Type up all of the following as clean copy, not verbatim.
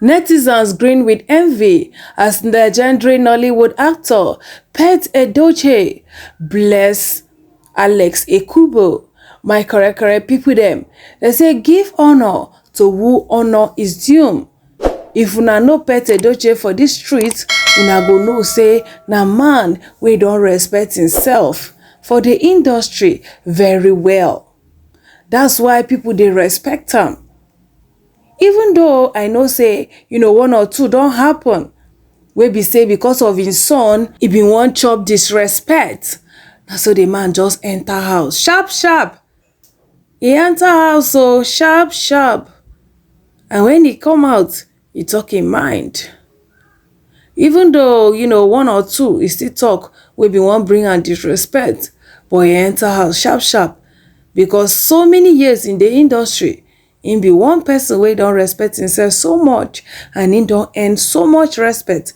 Netizens grin with envy as legendary Nollywood actor Pet Edochie bless Alex Ekubo. My correct people them. They say give honor to who honor is due. If una no Pet Edochie for this street, una go know say na man wey don respect himself for the industry very well. That's why people dey respect am. Even though I know say, one or two don't happen, wey be say because of his son, he been wan chop disrespect. Na so the man just enter house, sharp, sharp. He enter house so sharp, sharp. And when he come out, he talk in mind. Even though, one or two, he still talk, wey been wan bring am disrespect, but he enter house sharp, sharp. Because so many years in the industry, him be one person wey don respect himself so much and him don earn so much respect.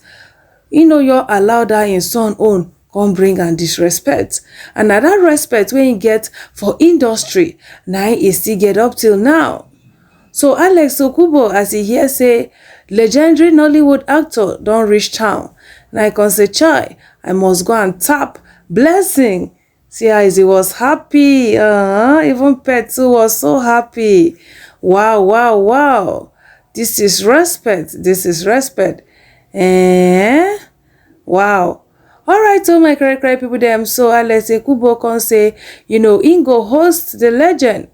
You allow that him son own come bring am disrespect. And na that respect wey him get for industry, na he still get up till now. So Alex Ekubo, as he hear say legendary Nollywood actor don reach town, na he come say, chai, I must go and tap blessing. See how he was happy. Even Pet too was so happy. Wow, wow, wow. This is respect. This is respect. Wow. Alright, so my correct people them. So Alex Ekubo can say, him go host the legend.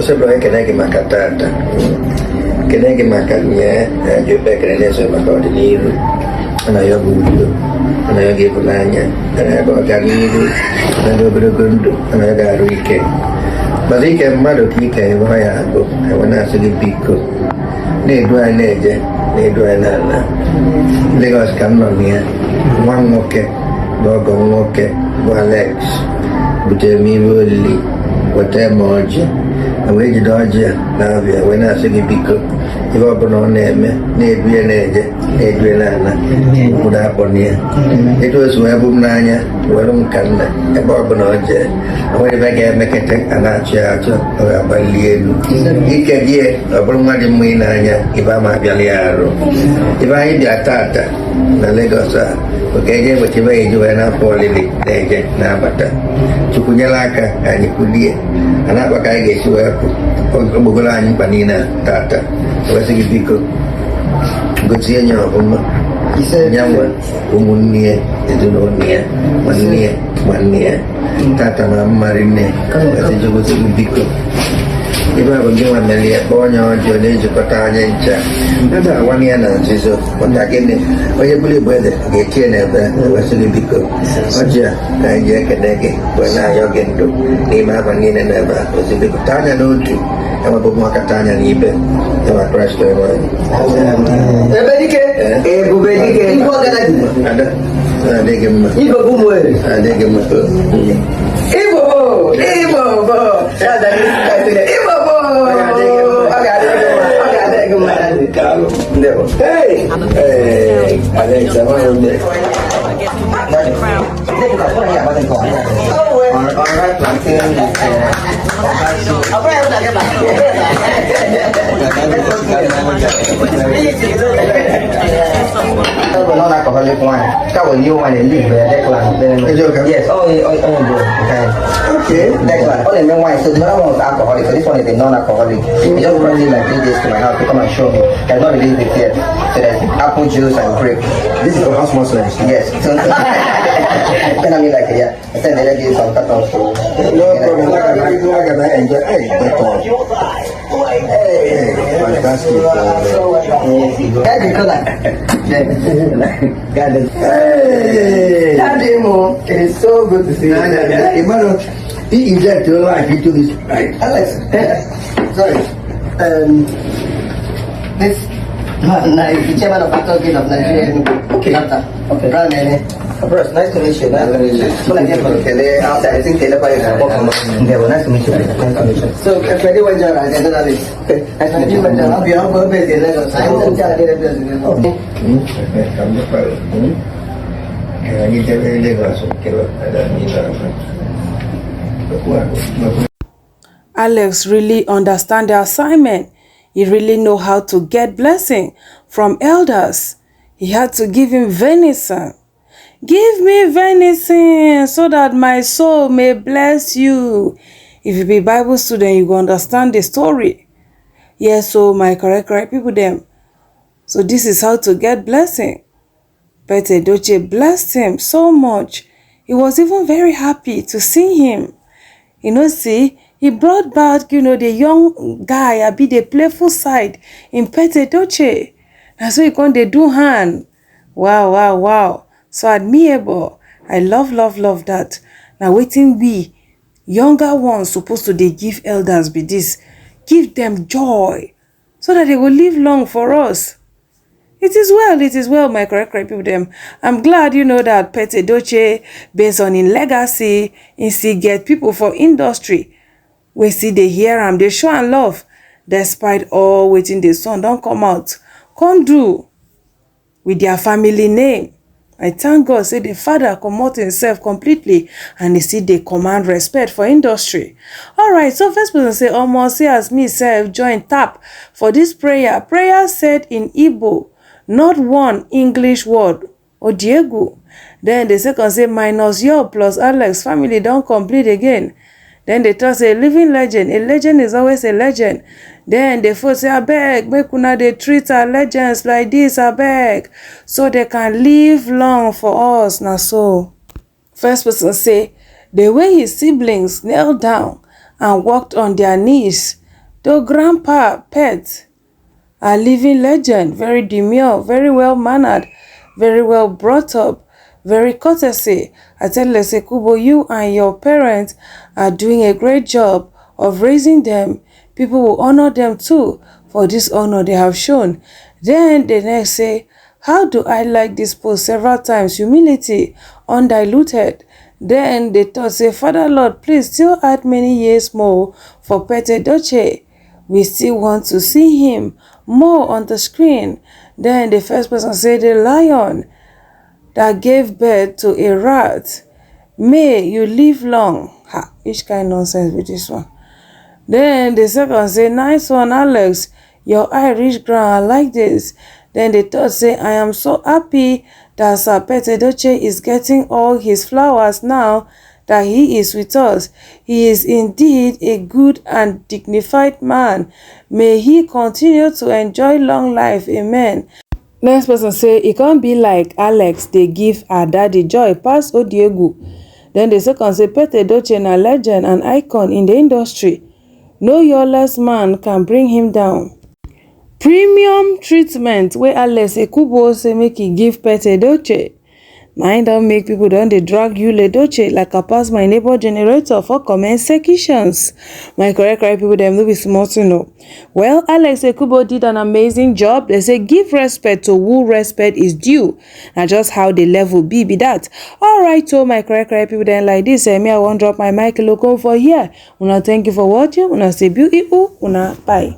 Sebelumnya kena makatata, kena makatnya, juga kena saya makau di niru, anak yang bulu, anak yang gimana, anak yang agak niru, anak yang bergundu, anak yang garu ikan. Balik ke mana kita bahaya aku, hewan asli pikul. Ni dua ni je, ni dua nana. Lepas kamu ni, wang oke, bagong oke, Alex, butemi buli, wate moja. Awegi doja na vya wena sigi piko iwa bono neme ne dwe neje ne dwe nana muda ponia itu suwe bumnanya walum kanda e bo bono je awegi bege mekete anacha cho abalienu ike die abuluma de muinanya iba ma bialiaro iba idi atata na Legosa okeje botiba ijuwe na polili neje na bata cukunya laka ani kudie anak pakai gesu aku bugulan panina tata wasi gipiko gutsia nyawa isa nyawa umunie itu nonia mania tata marine wasi jogo gipiko iba bagaimana melihat bawahnya jodoh cepatnya inca ada wanita nanti so kontakin banyak boleh buat gece ni wasi gipiko aja kaja kedai buana yogen tu lima panina ni wasi gipiko tanya dulu sama pemua katanya ni ibe sama crash tu bedike bu bedike ibu ada gemma ibu bumu ada gemma tu ibu ada ibu ada gemma kalau hey ada sama yang apa yang udah kita nó là có liên quan các bạn yêu mày đến gì về đây là yes okay Declan only me why so the other one was alcoholic so this one is non-alcoholic he just really like did this to my house to come and show me I not release it yet so there's apple juice and grape this is for house Muslims yes so then I mean like yeah I said they let you some cut off no problem like I enjoy Fantastic. It is so good to see you. He inject your life into this, right? Alex, sorry. This man is the chairman of Actors Guild of Nigeria. Okay. Okay. Bros, nice to meet you. Nice to meet you. Outside, I think nice to meet you. Nice to meet you. So, Freddie went down and then Alex. I said, you went down. I'll be on purpose in Lagos. I won't tell you the Alex really understand the assignment. He really know how to get blessing from elders. He had to give him venison. Give me venison so that my soul may bless you. If you be Bible student, you go understand the story. Yes, so my correct people them. So this is how to get blessing. But Edochie blessed him so much. He was even very happy to see him. See, he brought back, the young guy, be the playful side in Edochie. That's why he come they do hand. Wow. So admirable. I love that. Now waiting we younger ones supposed to they give elders be this. Give them joy so that they will live long for us. It is well, my correct people them. I'm glad that Edochie, based on in legacy, in see get people for industry. We see they hear them, they show and love. Despite all waiting the sun don't come out. Come do with their family name. I thank God say the father comot himself completely and they see they command respect for industry. Alright, so first person say, almost say as me self join tap for this prayer. Prayer said in Igbo, not one English word. Diego. Then the second say minus your plus Alex family don't complete again. Then they talk say living legend. A legend is always a legend. Then the fourth say abeg make una dey treat our legends like this abeg so they can live long for us. Now so first person say the way his siblings knelt down and walked on their knees. Though grandpa pet a living legend, very demure, very well mannered, very well brought up, very courtesy. I tell Alex Ekubo, you and your parents are doing a great job of raising them. People will honor them too for this honor they have shown. Then the next say, how do I like this post several times? Humility, undiluted. Then they thought say, Father Lord, please still add many years more for Edochie. We still want to see him more on the screen. Then the first person said, the lion that gave birth to a rat, may you live long. Ha, which kind of nonsense with this one? Then the second say, nice one, Alex. Your eye reach ground. I like this. Then the third say, I am so happy that Sir Edochie is getting all his flowers now that he is with us. He is indeed a good and dignified man. May he continue to enjoy long life. Amen. Next person say, it can't be like Alex, they give her daddy joy pass Diego. Then the second say, Edochie a legend and icon in the industry. No lawless man can bring him down. Premium treatment where Alex Ekubo say make he give Edochie. Mind don't make people don't they drag you Edochie like I pass my neighbor generator for comment sections. My correct people them no be small to know. Well, Alex Ekubo did an amazing job. They say give respect to who respect is due. Now just how the level be that. Alright, so my correct people then like this. Me I won't drop my mic local for here. Una thank you for watching. Una say beautiful. Una bye.